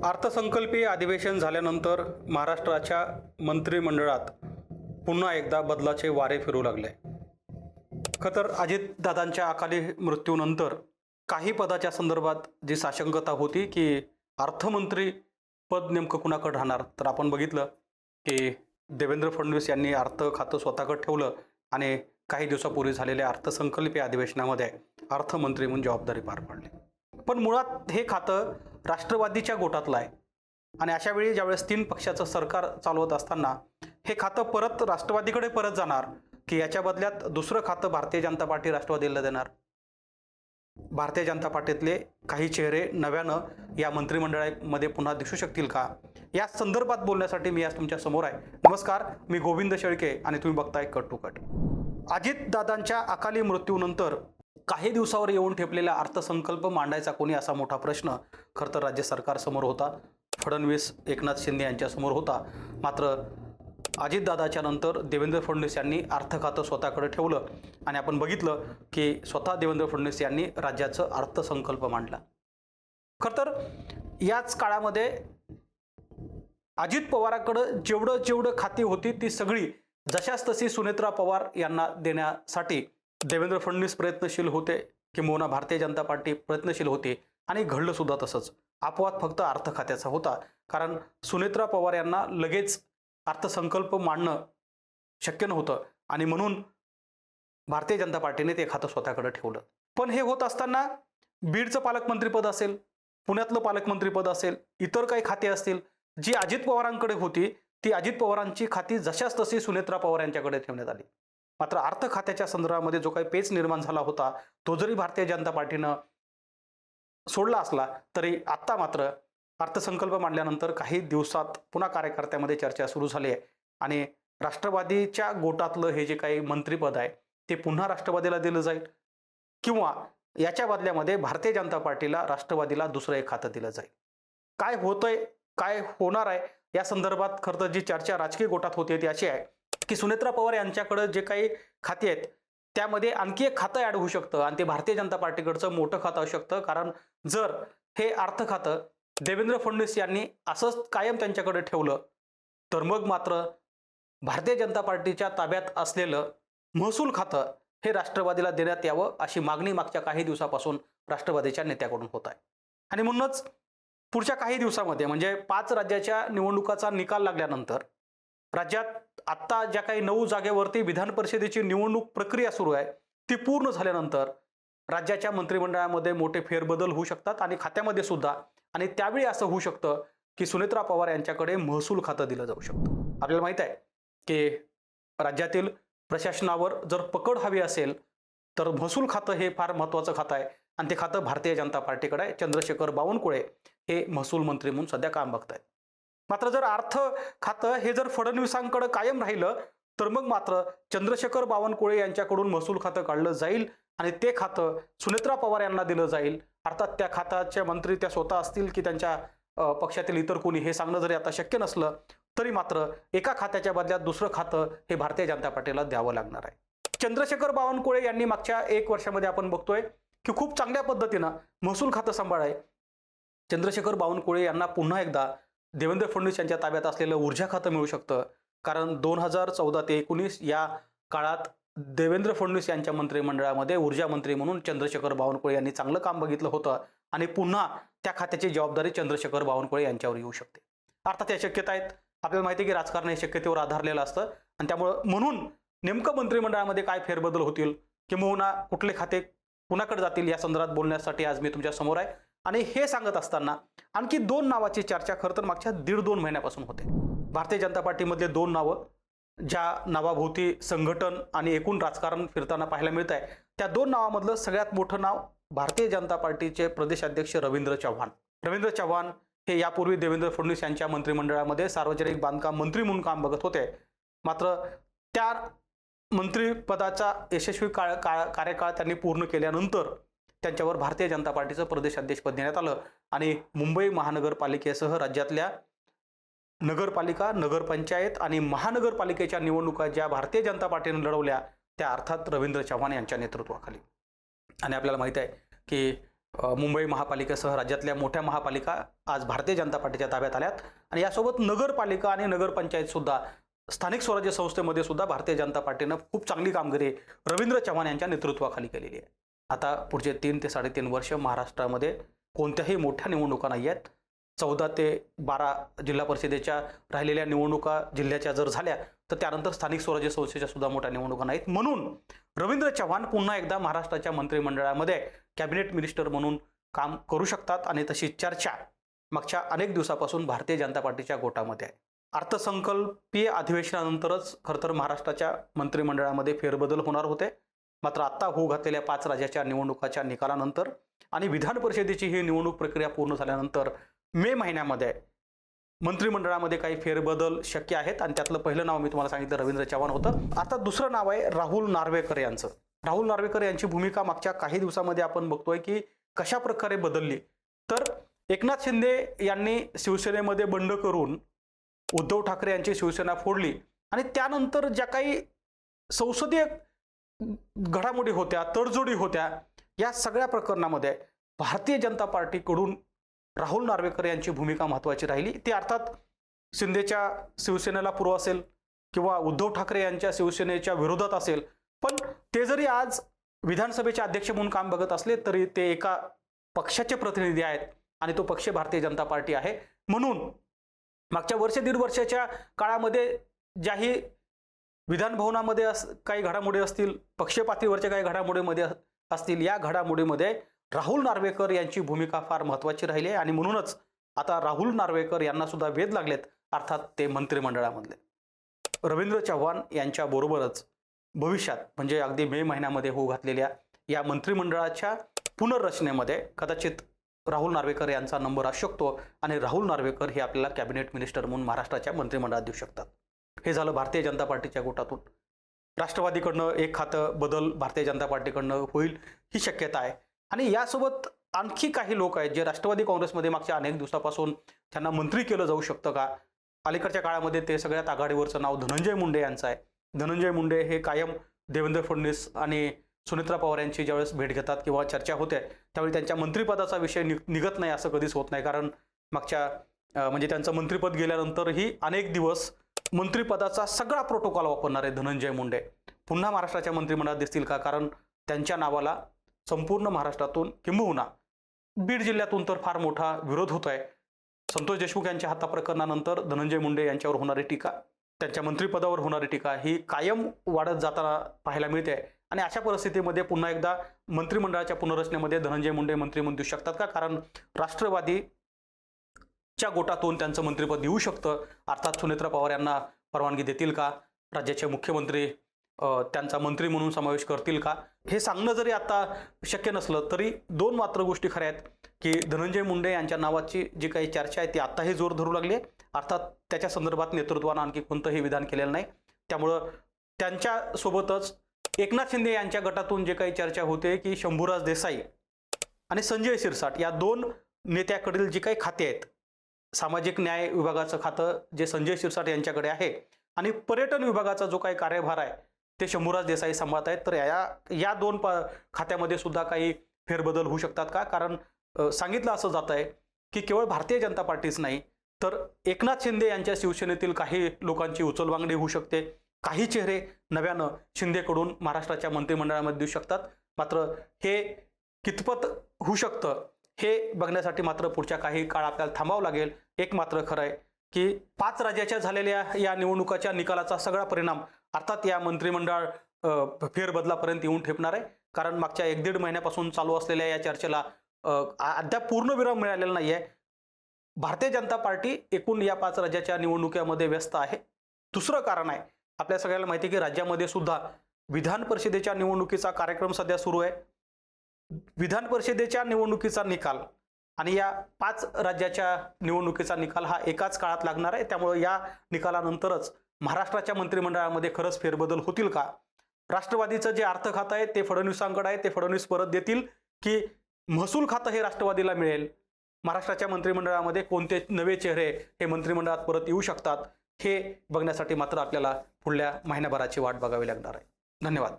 अर्थसंकल्पीय अधिवेशन झाल्यानंतर महाराष्ट्राच्या मंत्रिमंडळात पुन्हा एकदा बदलाचे वारे फिरू लागले. खरं तर अजितदादांच्या अकाली मृत्यूनंतर काही पदाच्या संदर्भात जी साशंकता होती की अर्थमंत्री पद नेमकं कुणाकडे राहणार, तर आपण बघितलं की देवेंद्र फडणवीस यांनी अर्थ खातं स्वतःकडे ठेवलं आणि काही दिवसापूर्वी झालेल्या अर्थसंकल्पीय अधिवेशनामध्ये अर्थमंत्री म्हणून जबाबदारी पार पाडली. पण मुळात हे खातं राष्ट्रवादीच्या गोटातलं आहे आणि अशा वेळी ज्यावेळेस 3 पक्षाचं सरकार चालवत असताना हे खातं परत राष्ट्रवादीकडे परत जाणार की याच्या बदल्यात दुसरं खातं भारतीय जनता पार्टी राष्ट्रवादीला देणार. भारतीय जनता पार्टीतले काही चेहरे नव्यानं या मंत्रिमंडळामध्ये पुन्हा दिसू शकतील का, या संदर्भात बोलण्यासाठी मी आज तुमच्या समोर आहे. नमस्कार, मी गोविंद शेळके आणि तुम्ही बघताय कट टू कट. अजितदादांच्या अकाली मृत्यूनंतर काही दिवसावर येऊन ठेपलेला अर्थसंकल्प मांडायचा कोणी, असा मोठा प्रश्न खरं तर राज्य सरकारसमोर होता. फडणवीस एकनाथ शिंदे यांच्यासमोर होता. मात्र अजितदादाच्या नंतर देवेंद्र फडणवीस यांनी अर्थ खातं स्वतःकडे ठेवलं आणि आपण बघितलं की स्वतः देवेंद्र फडणवीस यांनी राज्याचं अर्थसंकल्प मांडला. खरं तर याच काळामध्ये अजित पवारांकडं जेवढं खाती होती ती सगळी जशाच तशी सुनेत्रा पवार यांना देण्यासाठी देवेंद्र फडणवीस प्रयत्नशील होते, किंबहुना भारतीय जनता पार्टी प्रयत्नशील होती आणि घडलं सुद्धा तसंच. अपवाद फक्त अर्थ खात्याचा होता, कारण सुनेत्रा पवार यांना लगेच अर्थसंकल्प मांडणं शक्य नव्हतं आणि म्हणून भारतीय जनता पार्टीने ते खातं स्वतःकडे ठेवलं. पण हे होत असताना बीडचं पालकमंत्रीपद असेल, पुण्यातलं पालकमंत्रीपद असेल, इतर काही खाते असतील जी अजित पवारांकडे होती, ती अजित पवारांची खाती जशाच तशी सुनेत्रा पवार यांच्याकडे ठेवण्यात आली. मात्र अर्थ खात्याच्या संदर्भामध्ये जो काही पेच निर्माण झाला होता तो जरी भारतीय जनता पार्टीनं सोडला असला तरी आता मात्र अर्थसंकल्प मांडल्यानंतर काही दिवसात पुन्हा कार्यकर्त्यामध्ये चर्चा सुरू झाली आहे आणि राष्ट्रवादीच्या गोटातलं हे जे काही मंत्रिपद आहे ते पुन्हा राष्ट्रवादीला दिलं जाईल किंवा याच्या बदल्यामध्ये भारतीय जनता पार्टीला राष्ट्रवादीला दुसरं एक खातं दिलं जाईल. काय होतंय, काय होणार आहे या संदर्भात खरं तर जी चर्चा राजकीय गोटात होती ती अशी आहे की सुनेत्रा पवार यांच्याकडे जे काही खाती आहेत त्यामध्ये आणखी एक खातं ॲड होऊ शकतं आणि ते भारतीय जनता पार्टीकडचं मोठं खातं असू शकतं. कारण जर हे अर्थ खातं देवेंद्र फडणवीस यांनी असंच कायम त्यांच्याकडे ठेवलं तर मग मात्र भारतीय जनता पार्टीच्या ताब्यात असलेलं महसूल खातं हे राष्ट्रवादीला देण्यात यावं अशी मागणी मागच्या काही दिवसापासून राष्ट्रवादीच्या नेत्याकडून होत आहे. आणि म्हणूनच पुढच्या काही दिवसामध्ये म्हणजे 5 राज्याच्या निवडणुकाचा निकाल लागल्यानंतर राज्यात आत्ता ज्या काही 9 जागेवरती विधान परिषदेची निवडणूक प्रक्रिया सुरू आहे ती पूर्ण झाल्यानंतर राज्याच्या मंत्रिमंडळामध्ये मोठे फेरबदल होऊ शकतात आणि खात्यामध्ये सुद्धा. आणि त्यावेळी असं होऊ शकतं की सुनेत्रा पवार यांच्याकडे महसूल खातं दिलं जाऊ शकतं. आपल्याला माहित आहे की राज्यातील प्रशासनावर जर पकड हवी असेल तर महसूल खातं हे फार महत्त्वाचं खातं आहे आणि ते खातं भारतीय जनता पार्टीकडे आहे. चंद्रशेखर बावनकुळे हे महसूल मंत्री म्हणून सध्या काम बघतायत. मात्र जर अर्थ खातं हे जर फडणवीसांकडे कायम राहिलं तर मग मात्र चंद्रशेखर बावनकुळे यांच्याकडून महसूल खातं काढलं जाईल आणि ते खातं सुनेत्रा पवार यांना दिलं जाईल. अर्थात त्या खात्याचे मंत्री त्या स्वतः असतील की त्यांच्या पक्षातील इतर कोणी हे सांगणं जरी आता शक्य नसलं तरी मात्र एका खात्याच्या बदल्यात दुसरं खातं हे भारतीय जनता पार्टीला द्यावं लागणार आहे. चंद्रशेखर बावनकुळे यांनी मागच्या 1 वर्षामध्ये आपण बघतोय की खूप चांगल्या पद्धतीनं महसूल खातं सांभाळाय. चंद्रशेखर बावनकुळे यांना पुन्हा एकदा देवेंद्र फडणवीस यांच्या ताब्यात असलेलं ऊर्जा खातं मिळू शकतं. कारण 2014 ते 19 या काळात देवेंद्र फडणवीस यांच्या मंत्रिमंडळामध्ये ऊर्जा मंत्री म्हणून चंद्रशेखर बावनकुळे यांनी चांगलं काम बघितलं होतं आणि पुन्हा त्या खात्याची जबाबदारी चंद्रशेखर बावनकुळे यांच्यावर येऊ शकते. अर्थात या शक्यता आहेत. आपल्याला माहिती आहे की राजकारण हे शक्यतेवर आधारलेलं असतं आणि त्यामुळं म्हणून नेमकं मंत्रिमंडळामध्ये काय फेरबदल होतील किंवा कुठले खाते कुणाकडे जातील या संदर्भात बोलण्यासाठी आज मी तुमच्या समोर आहे. आणि हे सांगत असताना आणखी 2 नावाची चर्चा खरं तर मागच्या 1.5-2 महिन्यापासून होते. भारतीय जनता पार्टीमधले 2 नावं ज्या नावाभोवती संघटन आणि एकूण राजकारण फिरताना पाहायला मिळत आहे त्या 2 नावामधलं सगळ्यात मोठं नाव भारतीय जनता पार्टीचे प्रदेशाध्यक्ष रवींद्र चव्हाण. रवींद्र चव्हाण हे यापूर्वी देवेंद्र फडणवीस यांच्या मंत्रिमंडळामध्ये सार्वजनिक बांधकाम मंत्री म्हणून काम बघत होते. मात्र त्या मंत्रिपदाचा यशस्वी कार्यकाळ त्यांनी पूर्ण केल्यानंतर त्यांच्यावर भारतीय जनता पार्टीचं प्रदेशाध्यक्षपद देण्यात आलं आणि मुंबई महानगरपालिकेसह राज्यातल्या नगरपालिका, नगरपंचायत आणि महानगरपालिकेच्या निवडणुका ज्या भारतीय जनता पार्टीने लढवल्या त्या अर्थात रवींद्र चव्हाण यांच्या नेतृत्वाखाली. आणि आपल्याला माहित आहे की मुंबई महापालिकेसह राज्यातल्या मोठ्या महापालिका आज भारतीय जनता पार्टीच्या ताब्यात आल्यात आणि यासोबत नगरपालिका आणि नगरपंचायत सुद्धा स्थानिक स्वराज्य संस्थेमध्ये सुद्धा भारतीय जनता पार्टीनं खूप चांगली कामगिरी रवींद्र चव्हाण यांच्या नेतृत्वाखाली केलेली आहे. आता पुढचे 3 ते 3.5 वर्ष महाराष्ट्रामध्ये कोणत्याही मोठ्या निवडणुका नाही आहेत. 14 ते 12 जिल्हा परिषदेच्या राहिलेल्या निवडणुका जिल्ह्याच्या जर झाल्या तर त्यानंतर स्थानिक स्वराज्य संस्थेच्या सुद्धा मोठ्या निवडणुका नाहीत. म्हणून रवींद्र चव्हाण पुन्हा एकदा महाराष्ट्राच्या मंत्रिमंडळामध्ये कॅबिनेट मिनिस्टर म्हणून काम करू शकतात आणि तशी चर्चा मागच्या अनेक दिवसापासून भारतीय जनता पार्टीच्या गोटामध्ये आहे. अर्थसंकल्पीय अधिवेशनानंतरच खरं तर महाराष्ट्राच्या मंत्रिमंडळामध्ये फेरबदल होणार होते. मात्र आता होऊ घातलेल्या 5 राज्याच्या निवडणुकाच्या निकालानंतर आणि विधान परिषदेची ही निवडणूक प्रक्रिया पूर्ण झाल्यानंतर मे महिन्यामध्ये मंत्रिमंडळामध्ये काही फेरबदल शक्य आहेत आणि त्यातलं पहिलं नाव मी तुम्हाला सांगितलं रवींद्र चव्हाण होतं. आता दुसरं नाव आहे राहुल नार्वेकर यांचं. राहुल नार्वेकर यांची भूमिका मागच्या काही दिवसामध्ये आपण बघतोय की कशा प्रकारे बदलली. तर एकनाथ शिंदे यांनी शिवसेनेमध्ये बंड करून उद्धव ठाकरे यांची शिवसेना फोडली आणि त्यानंतर ज्या काही संसदीय घडामोडी होत्या, तडजोडी होत्या, या सगळ्या प्रकरणामध्ये भारतीय जनता पार्टीकडून राहुल नार्वेकर यांची भूमिका महत्त्वाची राहिली. ती अर्थात शिंदेच्या शिवसेनेला पूर्व असेल किंवा उद्धव ठाकरे यांच्या शिवसेनेच्या विरोधात असेल, पण ते जरी आज विधानसभेचे अध्यक्ष म्हणून काम बघत असले तरी ते एका पक्षाचे प्रतिनिधी आहेत आणि तो पक्ष भारतीय जनता पार्टी आहे. म्हणून मागच्या वर्ष 1.5 वर्षाच्या काळामध्ये ज्याही विधान भवनामध्ये काही घडामोडी असतील, पक्षपातीवरच्या काही घडामोडीमध्ये असतील, या घडामोडीमध्ये राहुल नार्वेकर यांची भूमिका फार महत्त्वाची राहिली आहे आणि म्हणूनच आता राहुल नार्वेकर यांना सुद्धा वेध लागलेत, अर्थात ते मंत्रिमंडळामधले. रवींद्र चव्हाण यांच्याबरोबरच भविष्यात म्हणजे अगदी मे महिन्यामध्ये होऊ घातलेल्या या मंत्रिमंडळाच्या पुनर्रचनेमध्ये कदाचित राहुल नार्वेकर यांचा नंबर असू शकतो आणि राहुल नार्वेकर हे आपल्याला कॅबिनेट मिनिस्टर म्हणून महाराष्ट्राच्या मंत्रिमंडळात देऊ शकतात. हे झालं भारतीय जनता पार्टीच्या गोटातून. राष्ट्रवादीकडनं एक खातं बदल भारतीय जनता पार्टीकडनं होईल ही शक्यता आहे आणि यासोबत आणखी काही लोक आहेत जे राष्ट्रवादी काँग्रेसमध्ये मागच्या अनेक दिवसापासून त्यांना मंत्री केलं जाऊ शकतं का. अलीकडच्या काळामध्ये ते सगळ्यात आघाडीवरचं नाव धनंजय मुंडे यांचं आहे. धनंजय मुंडे हे कायम देवेंद्र फडणवीस आणि सुनेत्रा पवार यांची ज्यावेळेस भेट घेतात किंवा चर्चा होते त्यावेळी त्यांच्या मंत्रिपदाचा विषय निघत नाही असं कधीच होत नाही. कारण मागच्या म्हणजे त्यांचं मंत्रिपद गेल्यानंतरही अनेक दिवस मंत्रिपदाचा सगळा प्रोटोकॉल वापरणारे धनंजय मुंडे पुन्हा महाराष्ट्राच्या मंत्रिमंडळात दिसतील का. कारण त्यांच्या नावाला संपूर्ण महाराष्ट्रातून किंबहुना बीड जिल्ह्यातून तर फार मोठा विरोध होत आहे. संतोष देशमुख यांच्या हत्या प्रकरणानंतर धनंजय मुंडे यांच्यावर होणारी टीका, त्यांच्या मंत्रिपदावर होणारी टीका ही कायम वाढत जाताना पाहायला मिळते आणि अशा परिस्थितीमध्ये पुन्हा एकदा मंत्रिमंडळाच्या पुनर्रचनेमध्ये धनंजय मुंडे मंत्री म्हणून देऊ शकतात का. कारण राष्ट्रवादीच्या गोटातून त्यांचं मंत्रिपद येऊ शकतं. अर्थात सुनेत्रा पवार यांना परवानगी देतील का, राज्याचे मुख्यमंत्री त्यांचा मंत्री म्हणून समावेश करतील का, हे सांगणं जरी आता शक्य नसलं तरी 2 मात्र गोष्टी खऱ्या आहेत की धनंजय मुंडे यांच्या नावाची जी काही चर्चा आहे ती आत्ताही जोर धरू लागली आहे. अर्थात त्याच्या संदर्भात नेतृत्वानं आणखी कोणतंही विधान केलेलं नाही. त्यामुळं त्यांच्यासोबतच एकनाथ शिंदे यांच्या गटातून जे काही चर्चा होते की शंभूराज देसाई आणि संजय शिरसाट या 2 नेत्याकडील जी काही खाते आहेत, सामाजिक न्याय विभागाचं खातं जे संजय शिरसाट यांच्याकडे आहे आणि पर्यटन विभागाचा जो काही कार्यभार आहे ते शंभूराज देसाई सांभाळत आहेत, तर या 2 खात्यामध्ये सुद्धा काही फेरबदल होऊ शकतात का. कारण सांगितलं असं जात आहे की केवळ भारतीय जनता पार्टीच नाही तर एकनाथ शिंदे यांच्या शिवसेनेतील काही लोकांची उचलबांगडी होऊ शकते. काही चेहरे नव्यानं शिंदेकडून महाराष्ट्राच्या मंत्रिमंडळामध्ये देऊ शकतात. मात्र हे कितपत होऊ शकतं हे बघण्यासाठी मात्र पुढच्या काही काळ आपल्याला थांबावं लागेल. एक मात्र खरं आहे की 5 राज्याच्या झालेल्या या निवडणुकाच्या निकालाचा सगळा परिणाम अर्थात या मंत्रिमंडळ फेरबदलापर्यंत येऊन ठेपणार आहे. कारण मागच्या 1-1.5 महिन्यापासून चालू असलेल्या या चर्चेला अद्याप पूर्णविराम मिळालेला नाही आहे. भारतीय जनता पार्टी एकूण या 5 राज्याच्या निवडणुकीमध्ये व्यस्त आहे. दुसरं कारण आहे, आपल्या सगळ्यांना माहिती आहे की राज्यामध्ये सुद्धा विधान परिषदेच्या निवडणुकीचा कार्यक्रम सध्या सुरू आहे. विधान परिषदेच्या निवडणुकीचा निकाल आणि या 5 राज्याच्या निवडणुकीचा निकाल हा एकाच काळात लागणार आहे. त्यामुळे या निकालानंतरच महाराष्ट्राच्या मंत्रिमंडळामध्ये खरंच फेरबदल होतील का. राष्ट्रवादीचं जे अर्थ खातं आहे ते फडणवीसांकडे आहे, ते फडणवीस परत देतील की महसूल खातं हे राष्ट्रवादीला मिळेल. महाराष्ट्राच्या मंत्रिमंडळामध्ये कोणते नवे चेहरे हे मंत्रिमंडळात परत येऊ शकतात हे बघण्यासाठी मात्र आपल्याला पुढल्या महिन्याभराची वाट बघावी लागणार आहे. धन्यवाद.